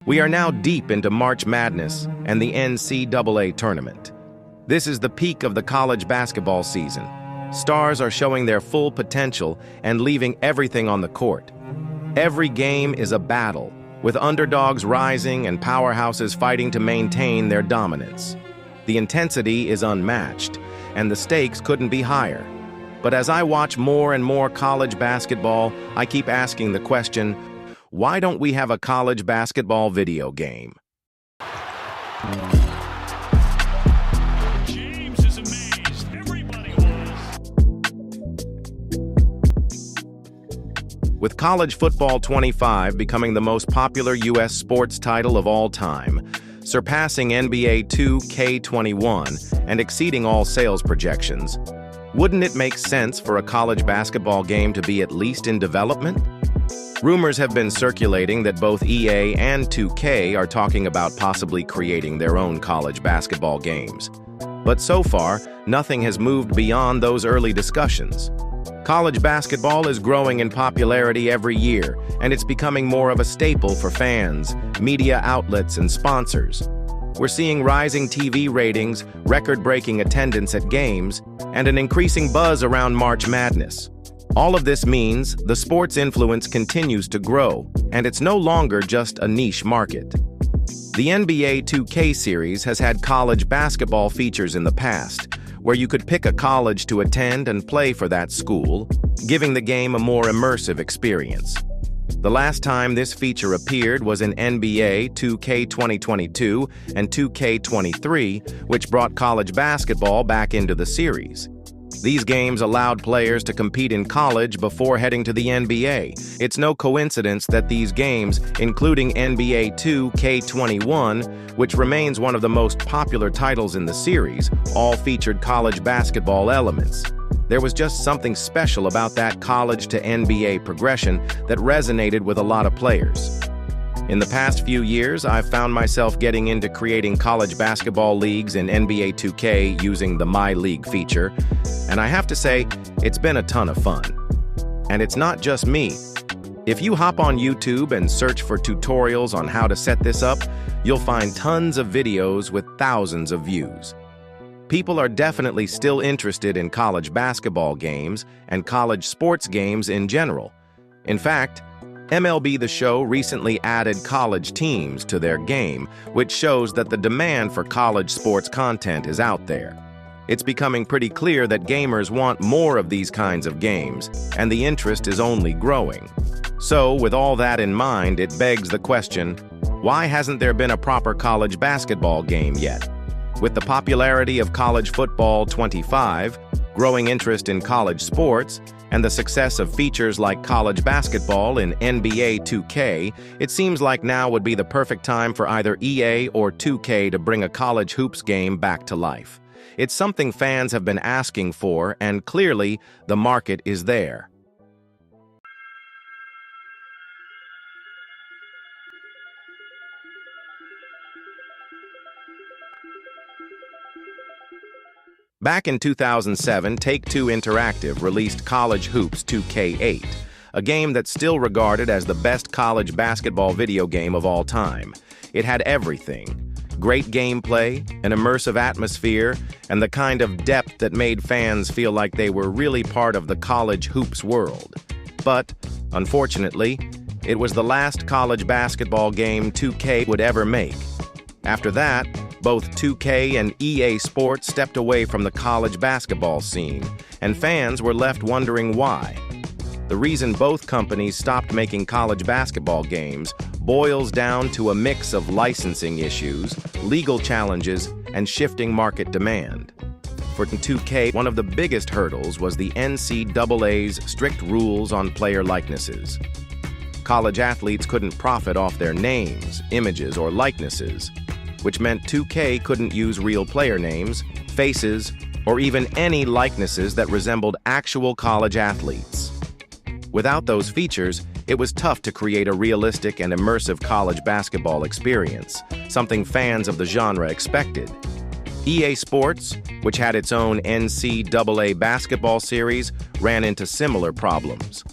We are now deep into March Madness and the NCAA tournament. This is the peak of the college basketball season. Stars are showing their full potential and leaving everything on the court. Every game is a battle, with underdogs rising and powerhouses fighting to maintain their dominance. The intensity is unmatched, and the stakes couldn't be higher. But as I watch more and more college basketball, I keep asking the question, why don't we have a college basketball video game? James is amazed. Everybody was. With College Football 25 becoming the most popular U.S. sports title of all time, surpassing NBA 2K21 and exceeding all sales projections, wouldn't it make sense for a college basketball game to be at least in development? Rumors have been circulating that both EA and 2K are talking about possibly creating their own college basketball games. But so far, nothing has moved beyond those early discussions. College basketball is growing in popularity every year, and it's becoming more of a staple for fans, media outlets, and sponsors. We're seeing rising TV ratings, record-breaking attendance at games, and an increasing buzz around March Madness. All of this means the sport's influence continues to grow, and it's no longer just a niche market. The NBA 2K series has had college basketball features in the past, where you could pick a college to attend and play for that school, giving the game a more immersive experience. The last time this feature appeared was in NBA 2K 2022 and 2K23, which brought college basketball back into the series. These games allowed players to compete in college before heading to the NBA. It's no coincidence that these games, including NBA 2K21, which remains one of the most popular titles in the series, all featured college basketball elements. There was just something special about that college to NBA progression that resonated with a lot of players. In the past few years, I've found myself getting into creating college basketball leagues in NBA 2K using the My League feature, and I have to say, it's been a ton of fun. And it's not just me. If you hop on YouTube and search for tutorials on how to set this up, you'll find tons of videos with thousands of views. People are definitely still interested in college basketball games and college sports games in general. In fact, MLB The Show recently added college teams to their game, which shows that the demand for college sports content is out there. It's becoming pretty clear that gamers want more of these kinds of games, and the interest is only growing. So, with all that in mind, it begs the question, why hasn't there been a proper college basketball game yet? With the popularity of College Football 25, growing interest in college sports, and the success of features like college basketball in NBA 2K, it seems like now would be the perfect time for either EA or 2K to bring a college hoops game back to life. It's something fans have been asking for, and clearly, the market is there. Back in 2007, Take-Two Interactive released College Hoops 2K8, a game that's still regarded as the best college basketball video game of all time. It had everything: great gameplay, an immersive atmosphere, and the kind of depth that made fans feel like they were really part of the college hoops world. But, unfortunately, it was the last college basketball game 2K would ever make. After that, both 2K and EA Sports stepped away from the college basketball scene, and fans were left wondering why. The reason both companies stopped making college basketball games boils down to a mix of licensing issues, legal challenges, and shifting market demand. For 2K, one of the biggest hurdles was the NCAA's strict rules on player likenesses. College athletes couldn't profit off their names, images, or likenesses, which meant 2K couldn't use real player names, faces, or even any likenesses that resembled actual college athletes. Without those features, it was tough to create a realistic and immersive college basketball experience, something fans of the genre expected. EA Sports, which had its own NCAA basketball series, ran into similar problems.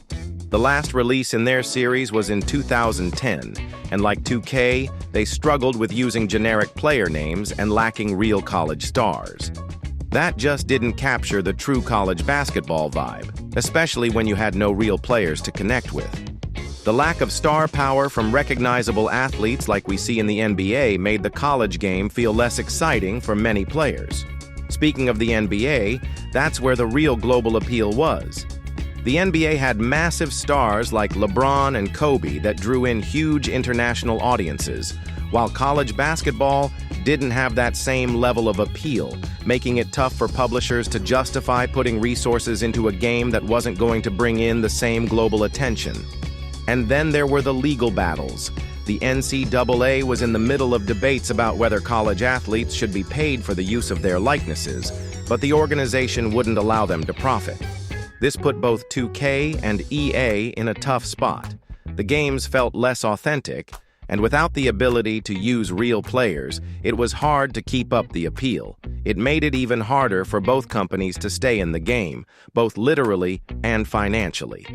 The last release in their series was in 2010, and like 2K, they struggled with using generic player names and lacking real college stars. That just didn't capture the true college basketball vibe, especially when you had no real players to connect with. The lack of star power from recognizable athletes like we see in the NBA made the college game feel less exciting for many players. Speaking of the NBA, that's where the real global appeal was. The NBA had massive stars like LeBron and Kobe that drew in huge international audiences, while college basketball didn't have that same level of appeal, making it tough for publishers to justify putting resources into a game that wasn't going to bring in the same global attention. And then there were the legal battles. The NCAA was in the middle of debates about whether college athletes should be paid for the use of their likenesses, but the organization wouldn't allow them to profit. This put both 2K and EA in a tough spot. The games felt less authentic, and without the ability to use real players, it was hard to keep up the appeal. It made it even harder for both companies to stay in the game, both literally and financially.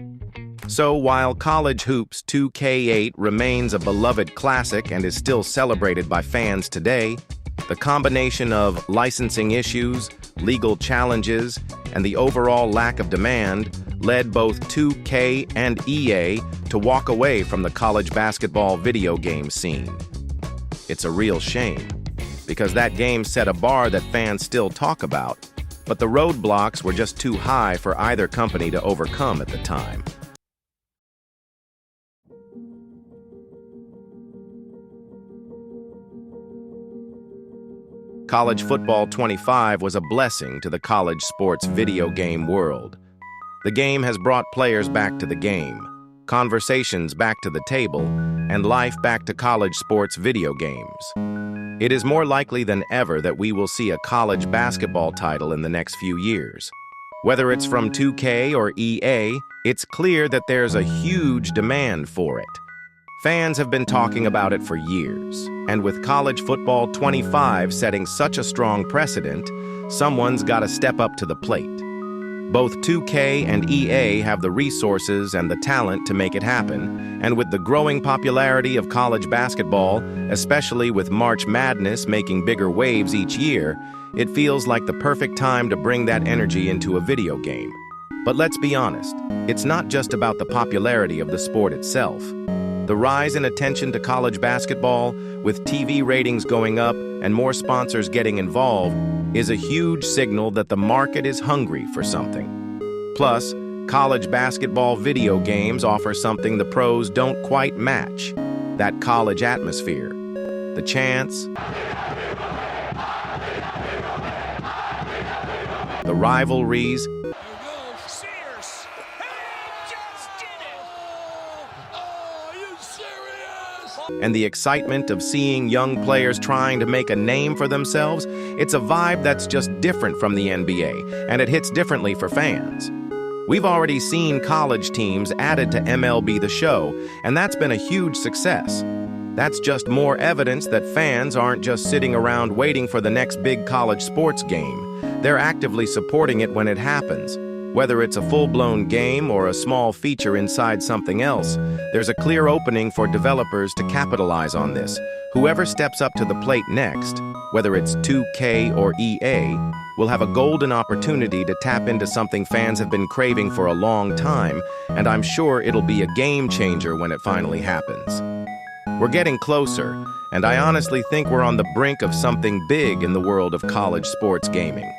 So while College Hoops 2K8 remains a beloved classic and is still celebrated by fans today, the combination of licensing issues, legal challenges, and the overall lack of demand led both 2K and EA to walk away from the college basketball video game scene. It's a real shame, because that game set a bar that fans still talk about, but the roadblocks were just too high for either company to overcome at the time. College Football 25 was a blessing to the college sports video game world. The game has brought players back to the game, conversations back to the table, and life back to college sports video games. It is more likely than ever that we will see a college basketball title in the next few years. Whether it's from 2K or EA, it's clear that there's a huge demand for it. Fans have been talking about it for years, and with College Football 25 setting such a strong precedent, someone's got to step up to the plate. Both 2K and EA have the resources and the talent to make it happen, and with the growing popularity of college basketball, especially with March Madness making bigger waves each year, it feels like the perfect time to bring that energy into a video game. But let's be honest, it's not just about the popularity of the sport itself. The rise in attention to college basketball, with TV ratings going up and more sponsors getting involved, is a huge signal that the market is hungry for something. Plus, college basketball video games offer something the pros don't quite match: that college atmosphere, the chants, the rivalries, and the excitement of seeing young players trying to make a name for themselves. It's a vibe that's just different from the NBA, and it hits differently for fans. We've already seen college teams added to MLB The Show, and that's been a huge success. That's just more evidence that fans aren't just sitting around waiting for the next big college sports game. They're actively supporting it when it happens. Whether it's a full-blown game or a small feature inside something else, there's a clear opening for developers to capitalize on this. Whoever steps up to the plate next, whether it's 2K or EA, will have a golden opportunity to tap into something fans have been craving for a long time, and I'm sure it'll be a game changer when it finally happens. We're getting closer, and I honestly think we're on the brink of something big in the world of college sports gaming.